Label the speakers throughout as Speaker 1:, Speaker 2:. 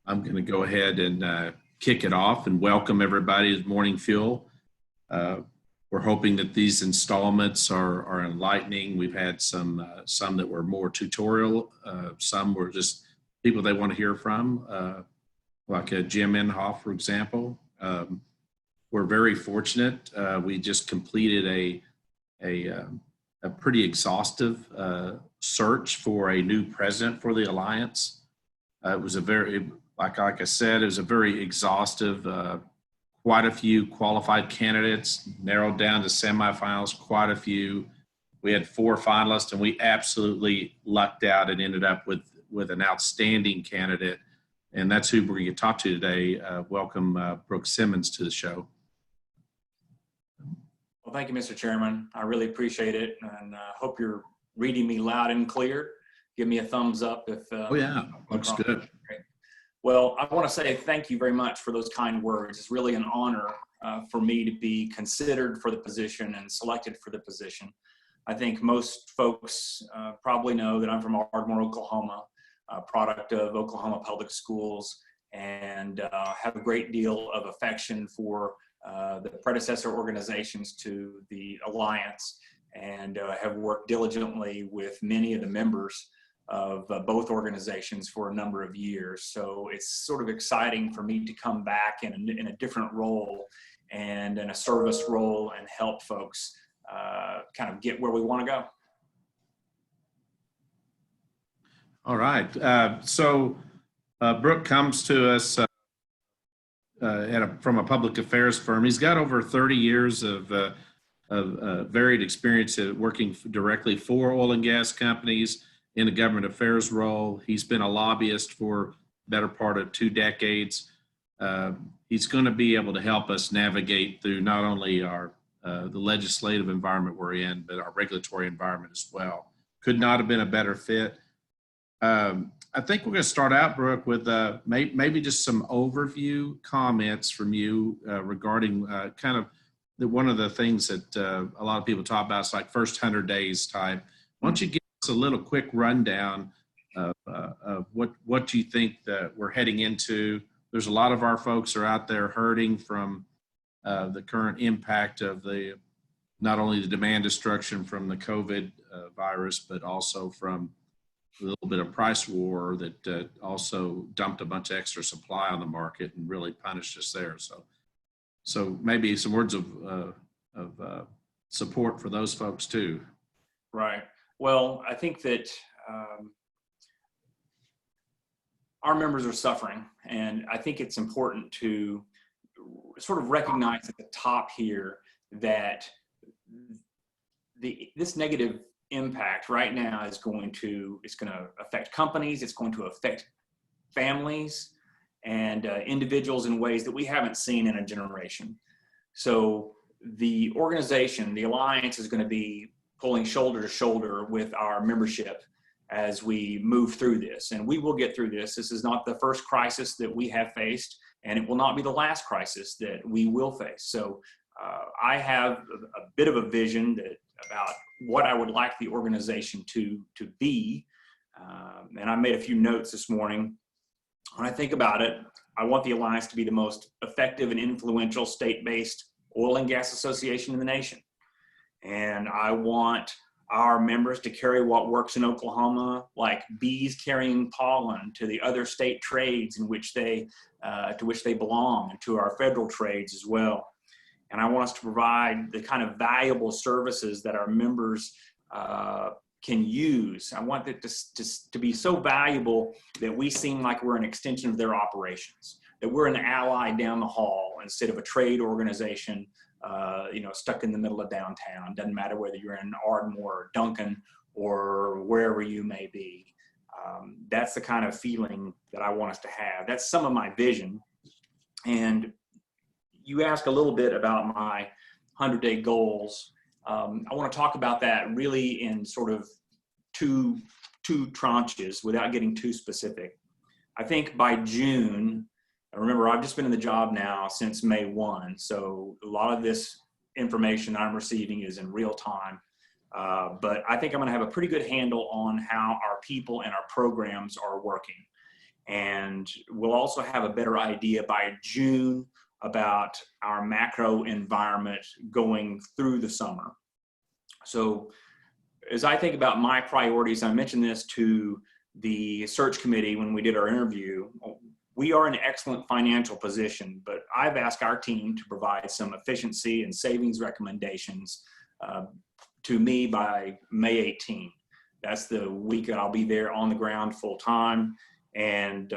Speaker 1: I'm going to go ahead and kick it off and welcome everybody to Morning Fuel. We're hoping that these installments are enlightening. We've had some that were more tutorial. Some were just people they want to hear from, like Jim Inhofe, for example. We're very fortunate. We just completed a pretty exhaustive search for a new president for the Alliance. It was a very, like I said, it was a very exhaustive, quite a few qualified candidates, narrowed down to semifinals, quite a few. We had 4 finalists, and we absolutely lucked out and ended up with an outstanding candidate. And that's who we're going to talk to today. Welcome Brooke Simmons to the show.
Speaker 2: Well, thank you, Mr. Chairman. I really appreciate it, and hope you're reading me loud and clear. Give me a thumbs up if.
Speaker 1: Oh yeah, looks good.
Speaker 2: Great. Well, I want to say thank you very much for those kind words. It's really an honor for me to be considered for the position and selected for the position. I think most folks probably know that I'm from Ardmore, Oklahoma, a product of Oklahoma Public Schools, and have a great deal of affection for the predecessor organizations to the Alliance, and have worked diligently with many of the members of both organizations for a number of years. So it's sort of exciting for me to come back in a different role and in a service role and help folks kind of get where we want to go.
Speaker 1: All right. Brooke comes to us from a public affairs firm. He's got over 30 years of varied experience working directly for oil and gas companies in a government affairs role. He's been a lobbyist for the better part of 2 decades. He's going to be able to help us navigate through not only the legislative environment we're in, but our regulatory environment as well. Could not have been a better fit. I think we're going to start out, Brooke, with maybe just some overview comments from you regarding kind of one of the things that a lot of people talk about is like first 100 days type. Why don't you give us a little quick rundown of what you think that we're heading into? There's a lot of our folks are out there hurting from the current impact of not only the demand destruction from the COVID virus, but also from a little bit of price war that also dumped a bunch of extra supply on the market and really punished us there. So maybe some words of support for those folks too.
Speaker 2: Right. Well, I think that our members are suffering, and I think it's important to sort of recognize at the top here that this negative impact right now is going to affect companies, it's going to affect families and individuals in ways that we haven't seen in a generation. So the organization, the Alliance, is going to be pulling shoulder to shoulder with our membership as we move through this, and we will get through this. This is not the first crisis that we have faced, and it will not be the last crisis that we will face. So I have a bit of a vision about what I would like the organization to be. And I made a few notes this morning. When I think about it, I want the Alliance to be the most effective and influential state-based oil and gas association in the nation. And I want our members to carry what works in Oklahoma, like bees carrying pollen to the other state trades in which to which they belong, and to our federal trades as well. And I want us to provide the kind of valuable services that our members can use. I want it to be so valuable that we seem like we're an extension of their operations, that we're an ally down the hall instead of a trade organization, stuck in the middle of downtown. Doesn't matter whether you're in Ardmore or Duncan or wherever you may be. That's the kind of feeling that I want us to have. That's some of my vision. And you asked a little bit about my 100-day goals. I want to talk about that really in sort of two tranches without getting too specific. I think by June, remember, I've just been in the job now since May 1, so a lot of this information I'm receiving is in real time. But I think I'm going to have a pretty good handle on how our people and our programs are working. And we'll also have a better idea by June about our macro environment going through the summer. So as I think about my priorities, I mentioned this to the search committee when we did our interview. We are in an excellent financial position, but I've asked our team to provide some efficiency and savings recommendations to me by May 18. That's the week that I'll be there on the ground full time. And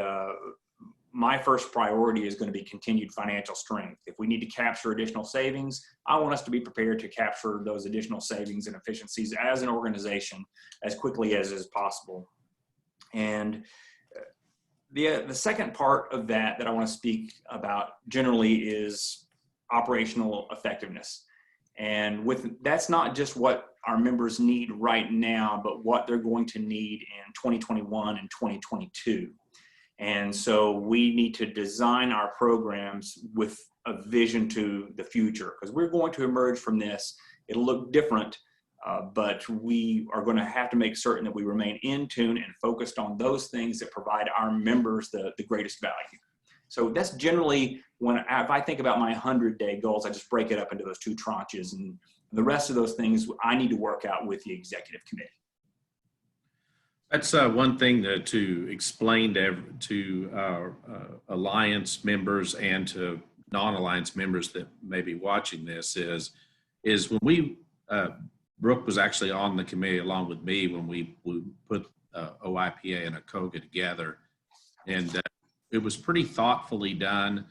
Speaker 2: my first priority is going to be continued financial strength. If we need to capture additional savings, I want us to be prepared to capture those additional savings and efficiencies as an organization as quickly as is possible. And the second part of that I want to speak about generally is operational effectiveness. And that's not just what our members need right now, but what they're going to need in 2021 and 2022. And so we need to design our programs with a vision to the future, because we're going to emerge from this. It'll look different, but we are going to have to make certain that we remain in tune and focused on those things that provide our members the greatest value. So that's generally if I think about my 100-day goals, I just break it up into those two tranches, and the rest of those things I need to work out with the executive committee.
Speaker 1: That's one thing to explain to our Alliance members and to non-Alliance members that may be watching this is when we, Brooke was actually on the committee along with me when we put OIPA and ACOGA together, and it was pretty thoughtfully done.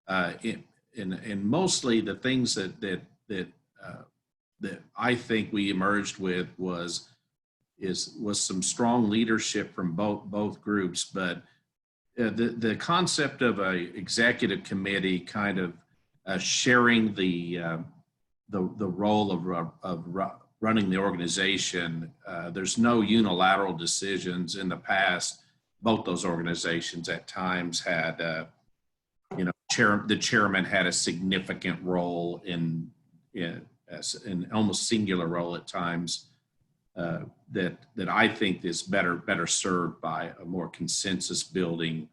Speaker 1: And mostly the things that I think we emerged with was some strong leadership from both groups, but the concept of a executive committee kind of sharing the role of running the organization. There's no unilateral decisions. In the past, both those organizations at times had the chairman had a significant role in almost singular role at times. That I think is better served by a more consensus building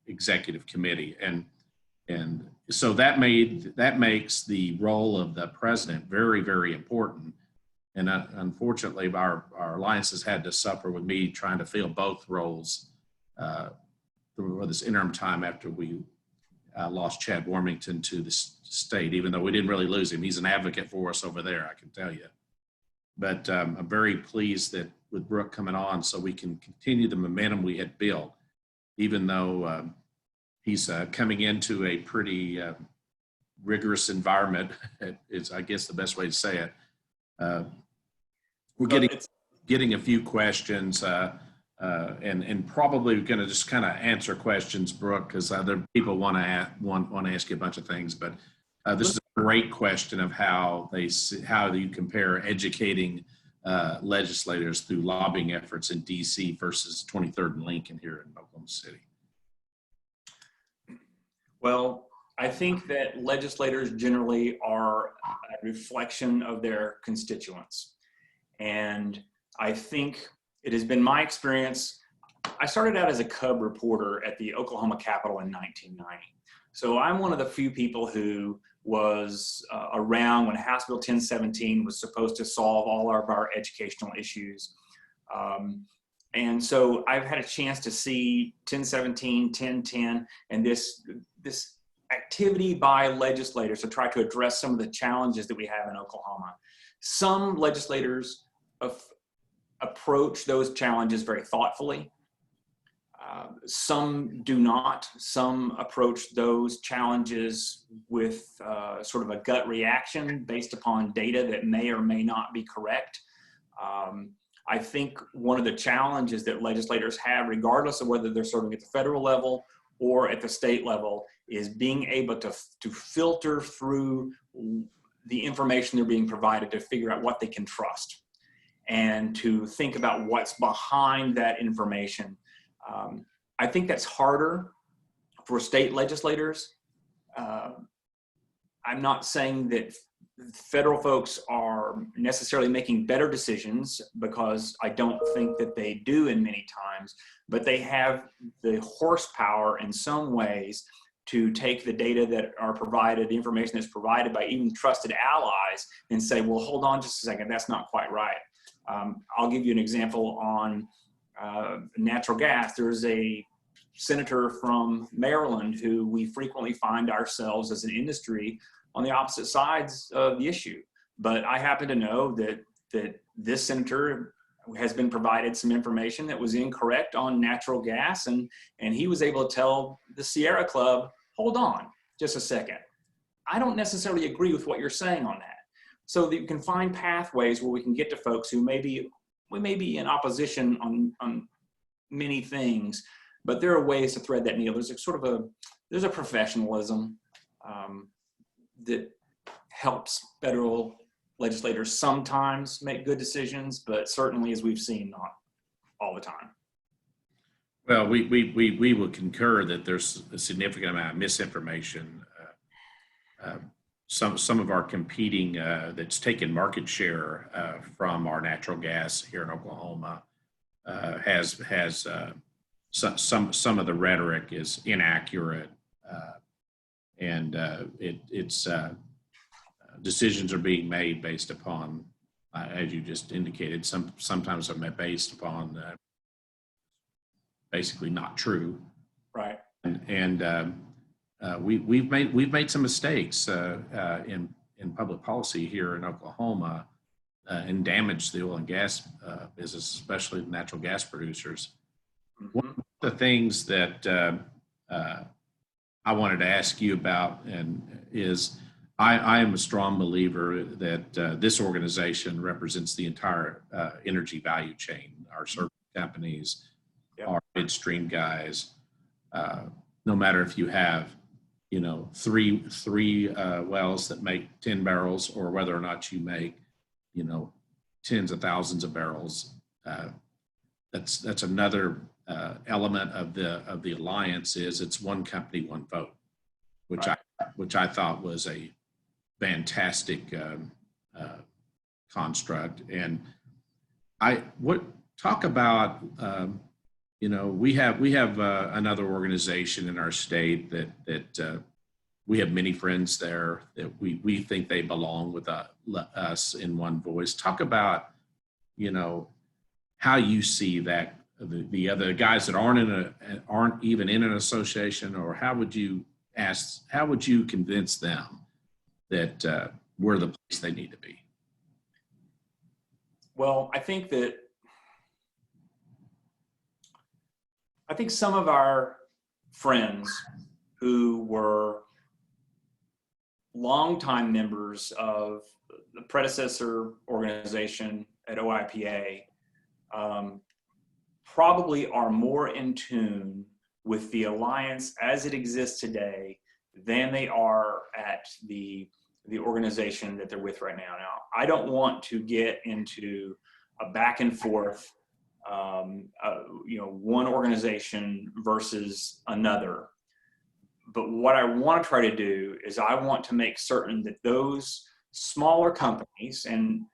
Speaker 1: executive committee, and so that makes the role of the president very, very important. And unfortunately, our alliances had to suffer with me trying to fill both roles for this interim time after we lost Chad Warmington to the state. Even though we didn't really lose him, he's an advocate for us over there, I can tell you. But I'm very pleased that with Brooke coming on, so we can continue the momentum we had built, even though he's coming into a pretty rigorous environment. Is, I guess, the best way to say it. We're getting a few questions, and probably going to just kind of answer questions, Brooke, because other people want to ask you a bunch of things. But this is a great question of how you compare educating legislators through lobbying efforts in DC versus 23rd and Lincoln here in Oklahoma City.
Speaker 2: Well, I think that legislators generally are a reflection of their constituents. And I think it has been my experience. I started out as a cub reporter at the Oklahoma Capitol in 1990. So I'm one of the few people who was around when House Bill 1017 was supposed to solve all of our educational issues. And so I've had a chance to see 1017, 1010, and this activity by legislators to try to address some of the challenges that we have in Oklahoma. Some legislators approach those challenges very thoughtfully. Some do not. Some approach those challenges with sort of a gut reaction based upon data that may or may not be correct. I think one of the challenges that legislators have, regardless of whether they're serving at the federal level or at the state level, is being able to filter through the information they're being provided to figure out what they can trust and to think about what's behind that information. I think that's harder for state legislators. I'm not saying that federal folks are necessarily making better decisions, because I don't think that they do in many times, but they have the horsepower in some ways to take the data that are provided, the information that's provided by even trusted allies, and say, well, hold on just a second, that's not quite right. I'll give you an example on natural gas. There's a senator from Maryland who we frequently find ourselves as an industry on the opposite sides of the issue. But I happen to know that this senator has been provided some information that was incorrect on natural gas, and he was able to tell the Sierra Club, hold on just a second, I don't necessarily agree with what you're saying on that. So that you can find pathways where we can get to folks who we may be in opposition on many things, but there are ways to thread that needle. There's a professionalism that helps federal legislators sometimes make good decisions, but certainly, as we've seen, not all the time.
Speaker 1: Well, we would concur that there's a significant amount of misinformation. Some of our competing that's taken market share from our natural gas here in Oklahoma has some of the rhetoric is inaccurate, and it's decisions are being made based upon, as you just indicated, sometimes are based upon basically not true.
Speaker 2: Right.
Speaker 1: And we've made some mistakes in public policy here in Oklahoma and damaged the oil and gas business, especially the natural gas producers.
Speaker 2: Mm-hmm.
Speaker 1: One of the things that I wanted to ask you about is I am a strong believer that this organization represents the entire energy value chain. Our service companies, yep, our midstream guys. No matter if you have, three wells that make 10 barrels, or whether or not you make, tens of thousands of barrels. That's another element of the alliance. Is it's one company, one vote, which I thought was a fantastic construct. And talk about we have another organization in our state that we have many friends there that we think they belong with us in one voice. Talk about how you see that the other guys that aren't even in an association, or how would you convince them that we're the place they need to be?
Speaker 2: Well, I think some of our friends who were longtime members of the predecessor organization at OIPA probably are more in tune with the alliance as it exists today than they are at the organization that they're with right now. Now, I don't want to get into a back and forth, one organization versus another. But what I want to try to do is I want to make certain that those smaller companies and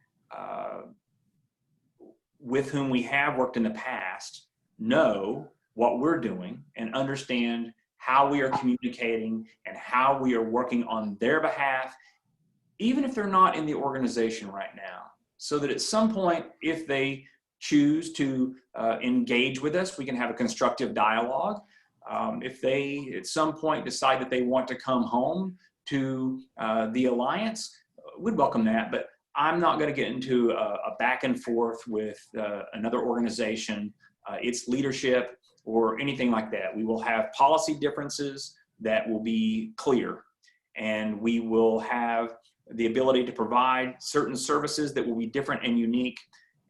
Speaker 2: with whom we have worked in the past know what we're doing and understand how we are communicating and how we are working on their behalf, even if they're not in the organization right now. So that at some point, if they choose to engage with us, we can have a constructive dialogue. If they at some point decide that they want to come home to the alliance, we'd welcome that. But I'm not going to get into a back and forth with another organization, its leadership, or anything like that. We will have policy differences that will be clear, and we will have the ability to provide certain services that will be different and unique.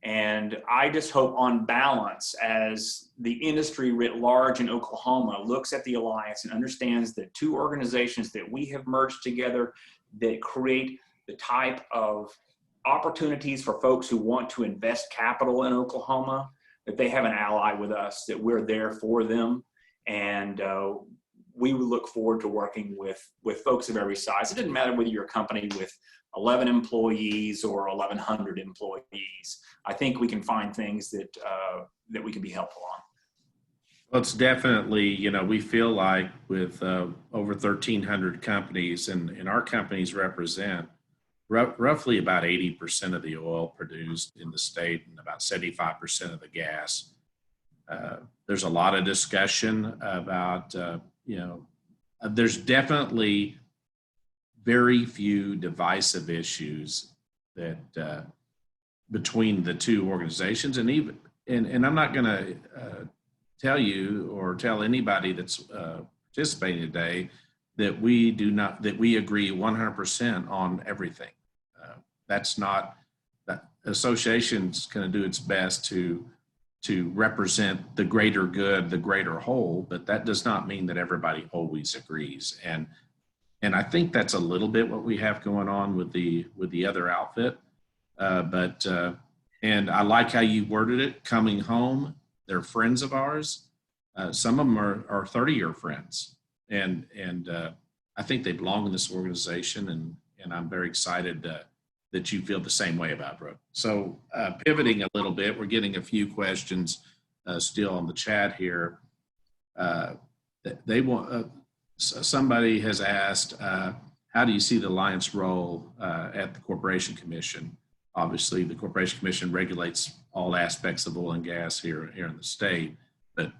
Speaker 2: And I just hope, on balance, as the industry writ large in Oklahoma looks at the alliance and understands the two organizations that we have merged together that create the type of opportunities for folks who want to invest capital in Oklahoma, that they have an ally with us, that we're there for them. And we would look forward to working with folks of every size. It doesn't matter whether you're a company with 11 employees or 1,100 employees. I think we can find things that that we can be helpful on.
Speaker 1: Well, it's definitely, we feel like with over 1,300 companies, and our companies represent roughly about 80% of the oil produced in the state and about 75% of the gas. There's a lot of discussion about, there's definitely very few divisive issues that between the two organizations, and I'm not going to tell you or tell anybody that's participating today that we agree 100% on everything. That's not, that association's going to do its best to represent the greater good, the greater whole, but that does not mean that everybody always agrees. And I think that's a little bit what we have going on with the other outfit. And I like how you worded it, coming home. They're friends of ours. Some of them are 30-year friends. And I think they belong in this organization. And I'm very excited that you feel the same way about Brooke. So pivoting a little bit, we're getting a few questions still on the chat here. Somebody has asked, how do you see the Alliance role at the Corporation Commission? Obviously, the Corporation Commission regulates all aspects of oil and gas here in the state, but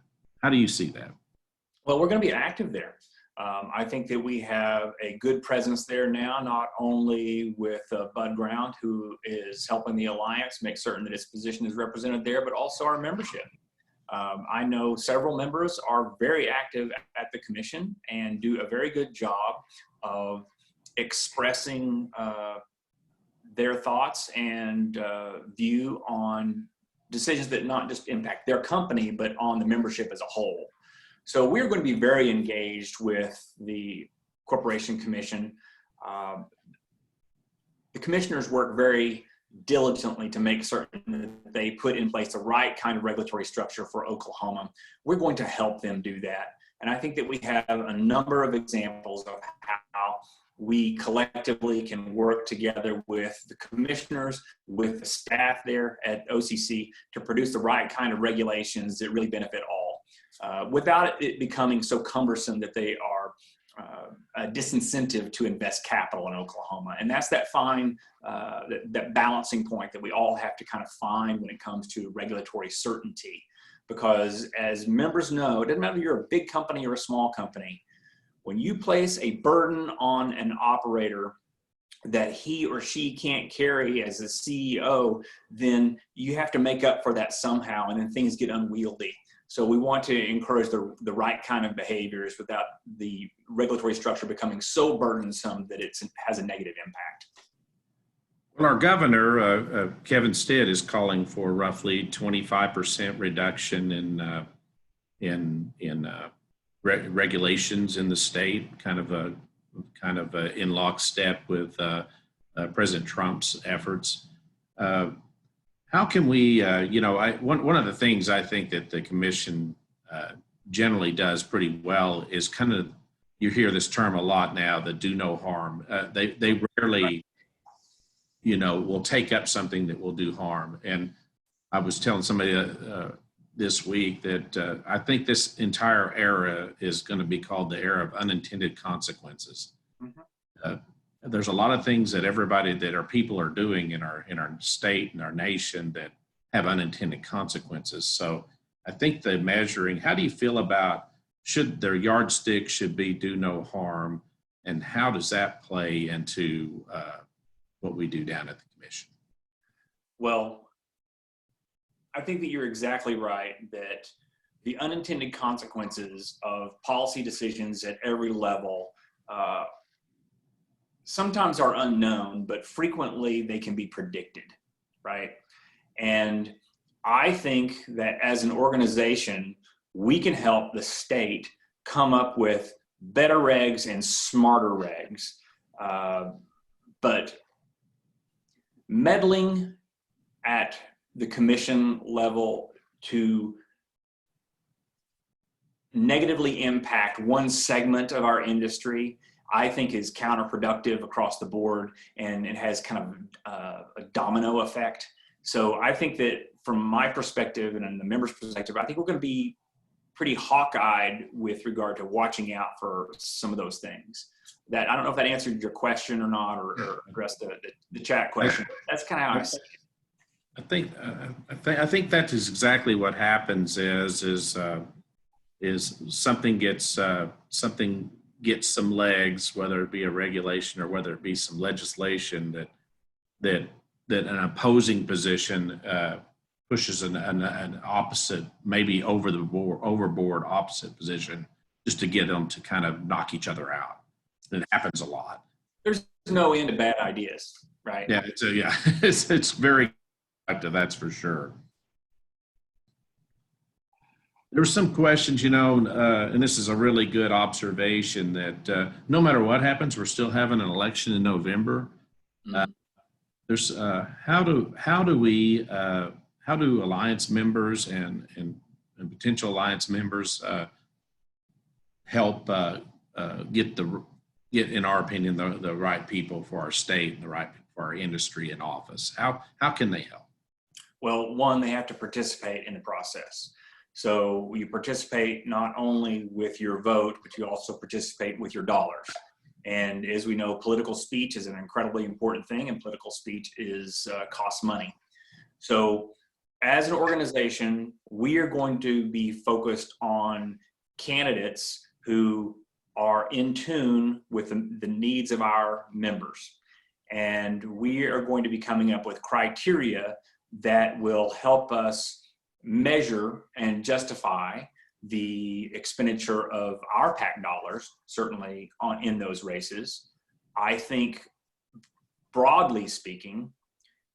Speaker 1: how do you see that?
Speaker 2: Well, we're going to be active there. I think that we have a good presence there now, not only with Bud Ground, who is helping the Alliance make certain that its position is represented there, but also our membership. I know several members are very active at the commission and do a very good job of expressing their thoughts and view on decisions that not just impact their company, but on the membership as a whole. So we're going to be very engaged with the Corporation Commission. The commissioners work very diligently to make certain that they put in place the right kind of regulatory structure for Oklahoma. We're going to help them do that. And I think that we have a number of examples of how we collectively can work together with the commissioners, with the staff there at OCC to produce the right kind of regulations that really benefit all. Without it becoming so cumbersome that they are a disincentive to invest capital in Oklahoma. And that's that fine, that balancing point that we all have to kind of find when it comes to regulatory certainty. Because as members know, it doesn't matter if you're a big company or a small company, when you place a burden on an operator that he or she can't carry as a CEO, then you have to make up for that somehow, and then things get unwieldy. So we want to encourage the right kind of behaviors without the regulatory structure becoming so burdensome that it has a negative impact.
Speaker 1: Well, our governor, Kevin Stitt, is calling for roughly 25% reduction in regulations in the state, kind of in lockstep with President Trump's efforts. How can we, one of the things I think that the commission generally does pretty well is kind of, you hear this term a lot now, the do no harm. They rarely, will take up something that will do harm. And I was telling somebody this week that I think this entire era is going to be called the era of unintended consequences. Mm-hmm. There's a lot of things that our people are doing in our state and our nation that have unintended consequences. So I think the measuring, how do you feel about, should their yardstick should be do no harm, and how does that play into what we do down at the commission?
Speaker 2: Well, I think that you're exactly right that the unintended consequences of policy decisions at every level sometimes are unknown, but frequently they can be predicted, right? And I think that as an organization, we can help the state come up with better regs and smarter regs. But meddling at the commission level to negatively impact one segment of our industry, I think is counterproductive across the board, and it has kind of a domino effect. So I think that from my perspective and in the members' perspective, I think we're going to be pretty hawk-eyed with regard to watching out for some of those things. That, I don't know if that answered your question or not, or addressed the chat question. That's kind of how I see it.
Speaker 1: I think that is exactly what happens is something gets some legs, whether it be a regulation or whether it be some legislation that an opposing position pushes an opposite, maybe overboard opposite position, just to get them to kind of knock each other out. It happens a lot.
Speaker 2: There's no end to bad ideas, right?
Speaker 1: Yeah, it's very effective, that's for sure. There were some questions, and this is a really good observation that no matter what happens, we're still having an election in November.
Speaker 2: Mm-hmm.
Speaker 1: There's how do alliance members and potential alliance members help get, in our opinion, the right people for our state and the right people for our industry in office? How can they help?
Speaker 2: Well, one, they have to participate in the process. So you participate not only with your vote, but you also participate with your dollars. And as we know, political speech is an incredibly important thing, and political speech costs money. So as an organization, we are going to be focused on candidates who are in tune with the needs of our members. And we are going to be coming up with criteria that will help us measure and justify the expenditure of our PAC dollars, certainly in those races. I think, broadly speaking,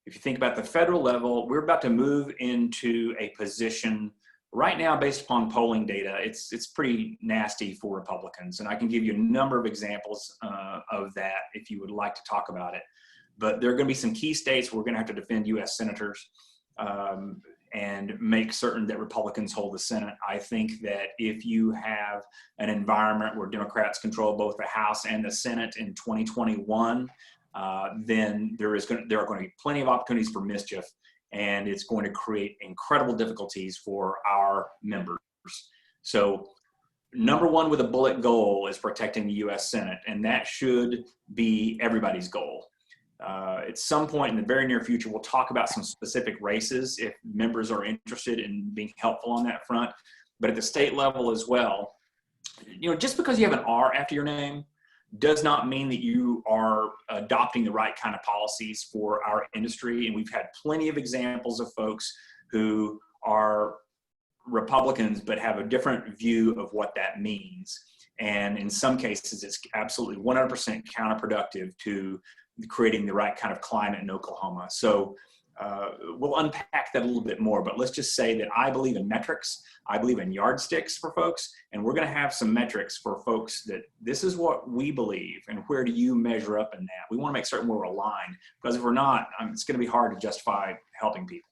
Speaker 2: if you think about the federal level, we're about to move into a position right now based upon polling data. It's pretty nasty for Republicans, and I can give you a number of examples of that if you would like to talk about it. But there are going to be some key states where we're going to have to defend U.S. senators and make certain that Republicans hold the Senate. I think that if you have an environment where Democrats control both the House and the Senate in 2021, then there are going to be plenty of opportunities for mischief, and it's going to create incredible difficulties for our members. So number one with a bullet goal is protecting the U.S. Senate, and that should be everybody's goal. At some point in the very near future, we'll talk about some specific races if members are interested in being helpful on that front. But at the state level as well, just because you have an R after your name does not mean that you are adopting the right kind of policies for our industry. And we've had plenty of examples of folks who are Republicans but have a different view of what that means. And in some cases, it's absolutely 100% counterproductive to creating the right kind of climate in Oklahoma. So we'll unpack that a little bit more, but let's just say that I believe in metrics. I believe in yardsticks for folks, and we're going to have some metrics for folks that this is what we believe, and where do you measure up in that? We want to make certain we're aligned, because if we're not, it's going to be hard to justify helping people.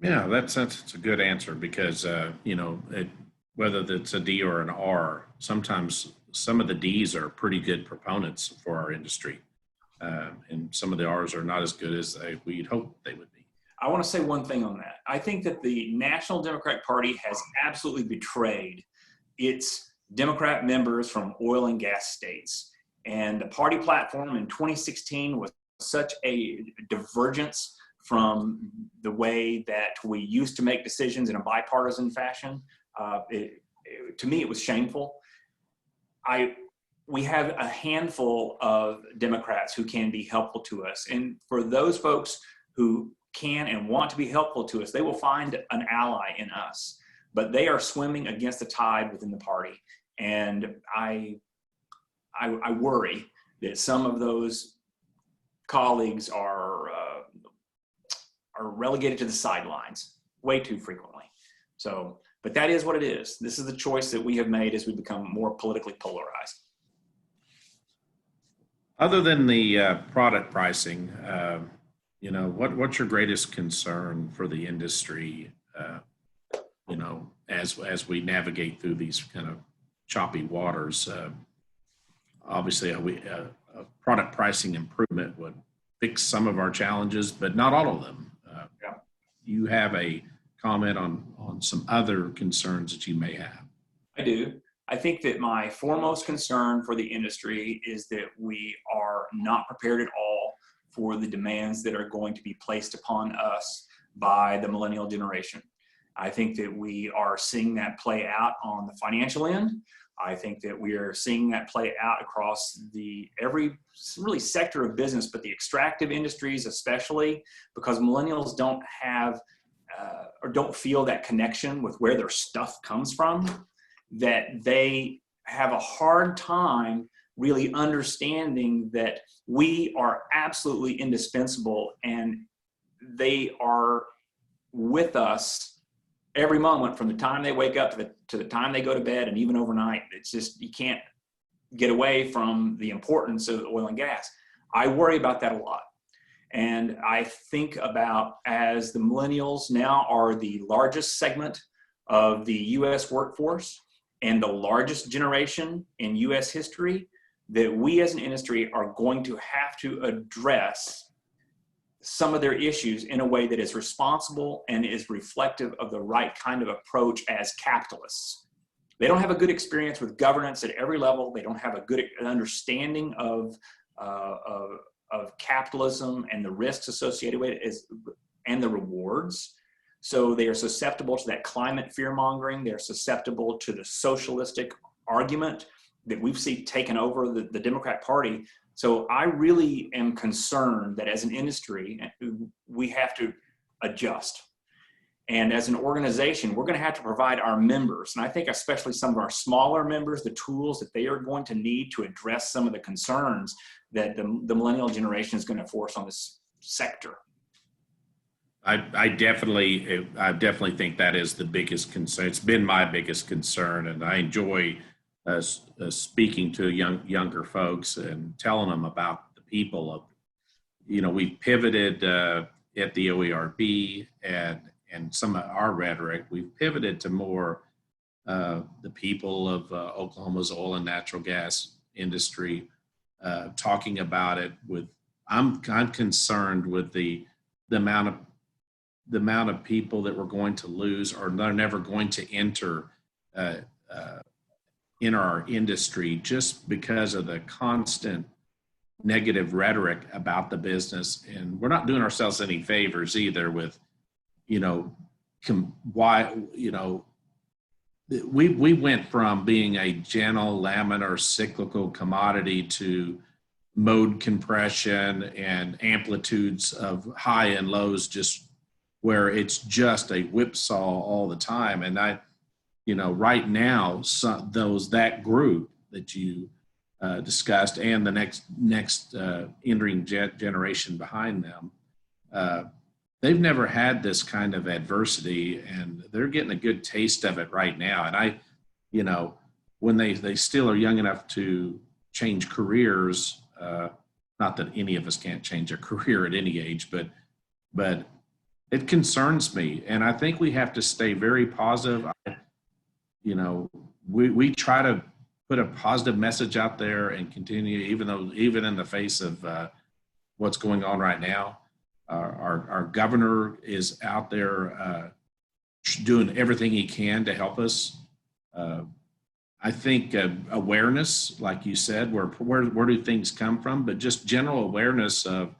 Speaker 1: Yeah, that's a good answer, because whether it's a D or an R, sometimes some of the Ds are pretty good proponents for our industry, and some of the Rs are not as good as we'd hope they would be.
Speaker 2: I want to say one thing on that. I think that the National Democratic Party has absolutely betrayed its Democrat members from oil and gas states. And the party platform in 2016 was such a divergence from the way that we used to make decisions in a bipartisan fashion. To me, it was shameful. We have a handful of Democrats who can be helpful to us. And for those folks who can and want to be helpful to us, they will find an ally in us. But they are swimming against the tide within the party. And I worry that some of those colleagues are relegated to the sidelines way too frequently. So, but that is what it is. This is the choice that we have made as we become more politically polarized.
Speaker 1: Other than the product pricing, what's your greatest concern for the industry you know, as we navigate through these kind of choppy waters. Obviously, a product pricing improvement would fix some of our challenges, but not all of them.
Speaker 2: Yeah.
Speaker 1: You have a comment on some other concerns that you may have.
Speaker 2: I do. I think that my foremost concern for the industry is that we are not prepared at all for the demands that are going to be placed upon us by the millennial generation. I think that we are seeing that play out on the financial end. I think that we are seeing that play out across every really sector of business, but the extractive industries especially, because millennials don't have or don't feel that connection with where their stuff comes from, that they have a hard time really understanding that we are absolutely indispensable and they are with us every moment from the time they wake up to the time they go to bed and even overnight. It's just, you can't get away from the importance of oil and gas. I worry about that a lot. And I think about, as the millennials now are the largest segment of the US workforce and the largest generation in US history, that we as an industry are going to have to address some of their issues in a way that is responsible and is reflective of the right kind of approach as capitalists. They don't have a good experience with governance at every level. They don't have a good understanding of capitalism and the risks associated with it and the rewards. So they are susceptible to that climate fear mongering. They're susceptible to the socialistic argument that we've seen taken over the Democrat Party. So I really am concerned that as an industry, we have to adjust. And as an organization, we're going to have to provide our members, and I think especially some of our smaller members, the tools that they are going to need to address some of the concerns that the millennial generation is going to force on this sector.
Speaker 1: I definitely think that is the biggest concern. It's been my biggest concern, and I enjoy speaking to younger folks and telling them about the people of, you know, we pivoted at the OERB and some of our rhetoric. We've pivoted to more the people of Oklahoma's oil and natural gas industry, talking about it with. I'm concerned with the amount of people that we're going to lose, or they're never going to enter in our industry, just because of the constant negative rhetoric about the business. And we're not doing ourselves any favors either with, you know, we went from being a gentle laminar cyclical commodity to mode compression and amplitudes of high and lows, just where it's just a whipsaw all the time. And right now, that group that you discussed and the next entering generation behind them, they've never had this kind of adversity, and they're getting a good taste of it right now. And when they still are young enough to change careers, not that any of us can't change a career at any age, but it concerns me. And I think we have to stay very positive. We try to put a positive message out there and continue, even in the face of what's going on right now. Our governor is out there doing everything he can to help us. I think awareness, like you said, where do things come from, but just general awareness of,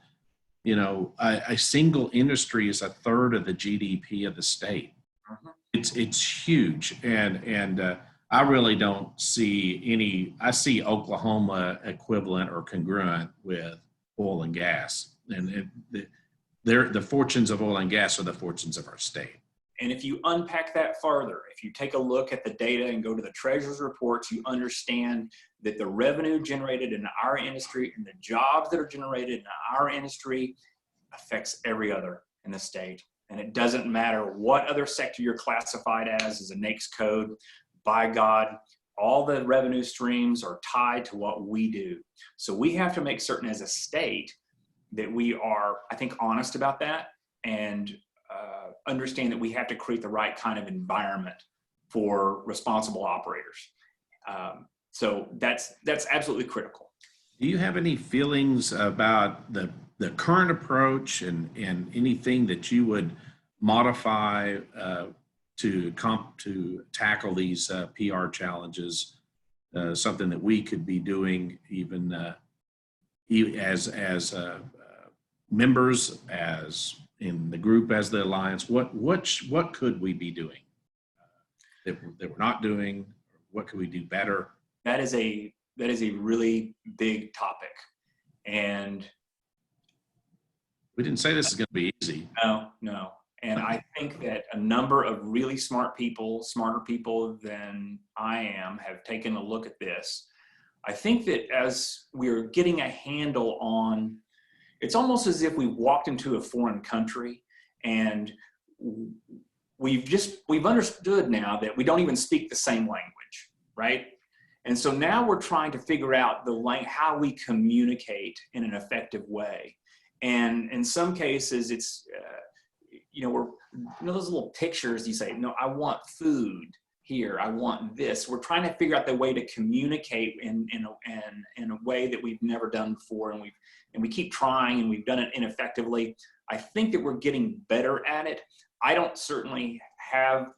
Speaker 1: a single industry is 1/3 of the GDP of the state.
Speaker 2: Uh-huh.
Speaker 1: It's huge, and I really don't see any. I see Oklahoma equivalent or congruent with oil and gas, and the fortunes of oil and gas are the fortunes of our state.
Speaker 2: And if you unpack that further, if you take a look at the data and go to the treasurer's reports, you understand that the revenue generated in our industry and the jobs that are generated in our industry affects every other in the state. And it doesn't matter what other sector you're classified as a NAICS code. By God, all the revenue streams are tied to what we do. So we have to make certain as a state that we are, I think, honest about that and understand that we have to create the right kind of environment for responsible operators. So that's absolutely critical.
Speaker 1: Do you have any feelings about the current approach and anything that you would modify to tackle these PR challenges? Something that we could be doing even as members, as in the group, as the alliance. What could we be doing that we're not doing? What could we do better?
Speaker 2: That is a really big topic, and
Speaker 1: we didn't say this is going to be easy.
Speaker 2: No. And I think that a number of really smart people, smarter people than I am, have taken a look at this. I think that as we're getting a handle on, it's almost as if we walked into a foreign country and we've understood now that we don't even speak the same language, right? And so now we're trying to figure out how we communicate in an effective way. And in some cases, it's, those little pictures you say, no, I want food here. I want this. We're trying to figure out the way to communicate in a way that we've never done before. And we keep trying, and we've done it ineffectively. I think that we're getting better at it. I don't certainly have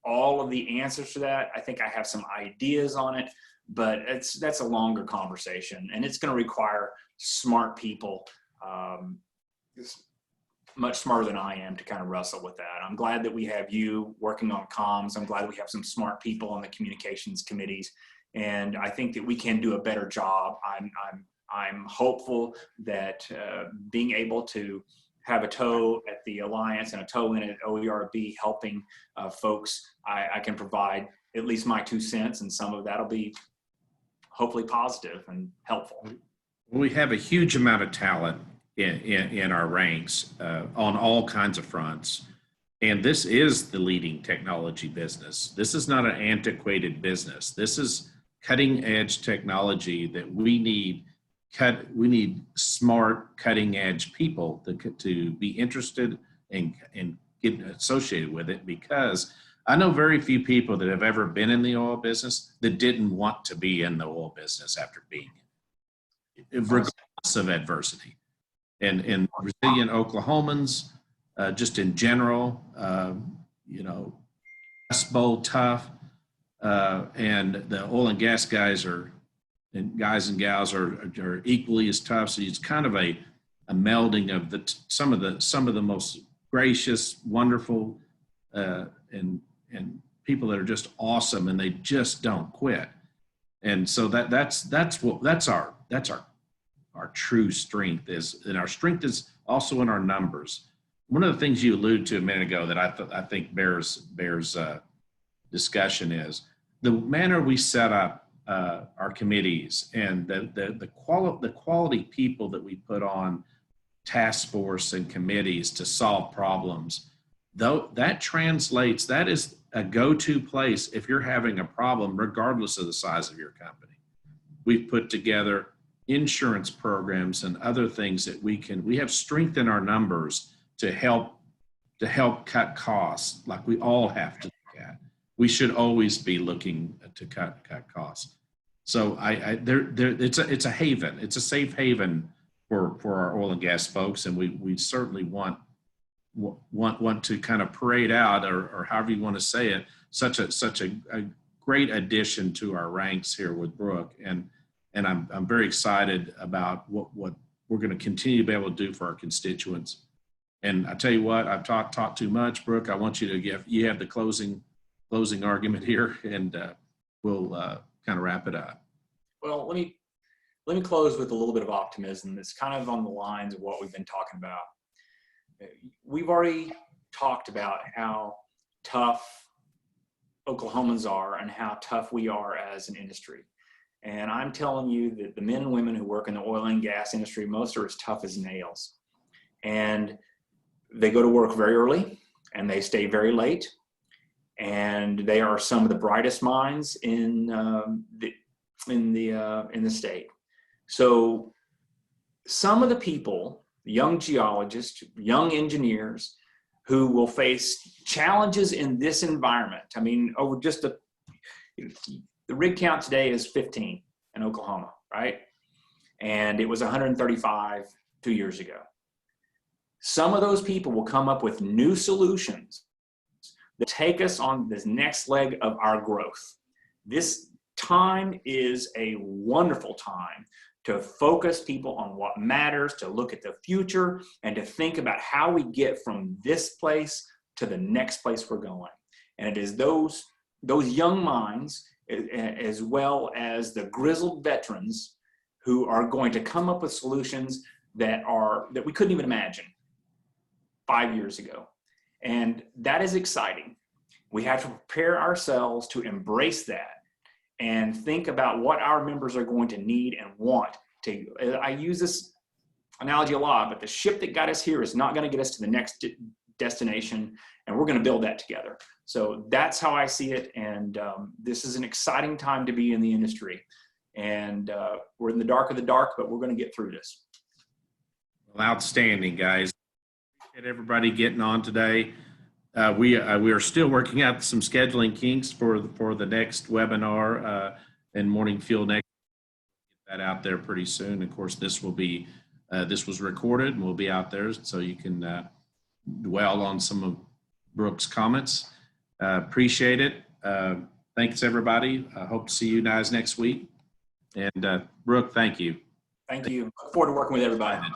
Speaker 2: all of the answers to that. I think I have some ideas on it, but that's a longer conversation, and it's going to require smart people, much smarter than I am, to kind of wrestle with that. I'm glad that we have you working on comms. I'm glad we have some smart people on the communications committees, and I think that we can do a better job. I'm hopeful that being able to have a toe at the Alliance and a toe in at OERB helping folks, I can provide at least my 2 cents, and some of that'll be hopefully positive and helpful.
Speaker 1: We have a huge amount of talent in our ranks on all kinds of fronts. And this is the leading technology business. This is not an antiquated business. This is cutting edge technology that we need. We need smart, cutting edge people to be interested and get associated with it, because I know very few people that have ever been in the oil business that didn't want to be in the oil business after being in it, regardless of adversity. And resilient Oklahomans, just in general, Dust Bowl tough, and the oil and gas guys and gals are equally as tough. So it's kind of a melding of some of the most gracious, wonderful, and people that are just awesome, and they just don't quit. And so that's our true strength is, and our strength is also in our numbers. One of the things you alluded to a minute ago that I think bears discussion is the manner we set up our committees, and the quality people that we put on task force and committees to solve problems. Though that translates, that is a go-to place if you're having a problem, regardless of the size of your company. We've put together insurance programs and other things that we have strength in our numbers to help cut costs, like we all have to look at. We should always be looking to cut costs. So it's a haven. It's a safe haven for our oil and gas folks, and we certainly want to kind of parade out, or however you want to say it, such a great addition to our ranks here with Brooke, and I'm very excited about what we're going to continue to be able to do for our constituents. And I tell you what, I've talked too much, Brooke. I want you to have the closing argument here, and we'll kind of wrap it up.
Speaker 2: Well, let me close with a little bit of optimism. It's kind of on the lines of what we've been talking about. We've already talked about how tough Oklahomans are and how tough we are as an industry. And I'm telling you that the men and women who work in the oil and gas industry, most are as tough as nails. And they go to work very early and they stay very late. And they are some of the brightest minds in the state. So some of the people, young geologists, young engineers, who will face challenges in this environment. I mean, over just the rig count today is 15 in Oklahoma, right? And it was 135 2 years ago. Some of those people will come up with new solutions that take us on this next leg of our growth. This time is a wonderful time to focus people on what matters, to look at the future, and to think about how we get from this place to the next place we're going. And it is those young minds, as well as the grizzled veterans, who are going to come up with solutions that we couldn't even imagine 5 years ago. And that is exciting. We have to prepare ourselves to embrace that and think about what our members are going to need and want. I use this analogy a lot, but the ship that got us here is not going to get us to the next destination, and we're going to build that together. So that's how I see it, and this is an exciting time to be in the industry. And we're in the dark of the dark, but we're going to get through this.
Speaker 1: Well, outstanding, guys. Appreciate everybody getting on today. We are still working out some scheduling kinks for the next webinar and Morning Fuel next. Get that out there pretty soon. Of course, this was recorded and will be out there, so you can dwell on some of Brooke's comments. Appreciate it. Thanks, everybody. I hope to see you guys next week. And Brooke, thank you.
Speaker 2: Thank you. Look forward to working with everybody.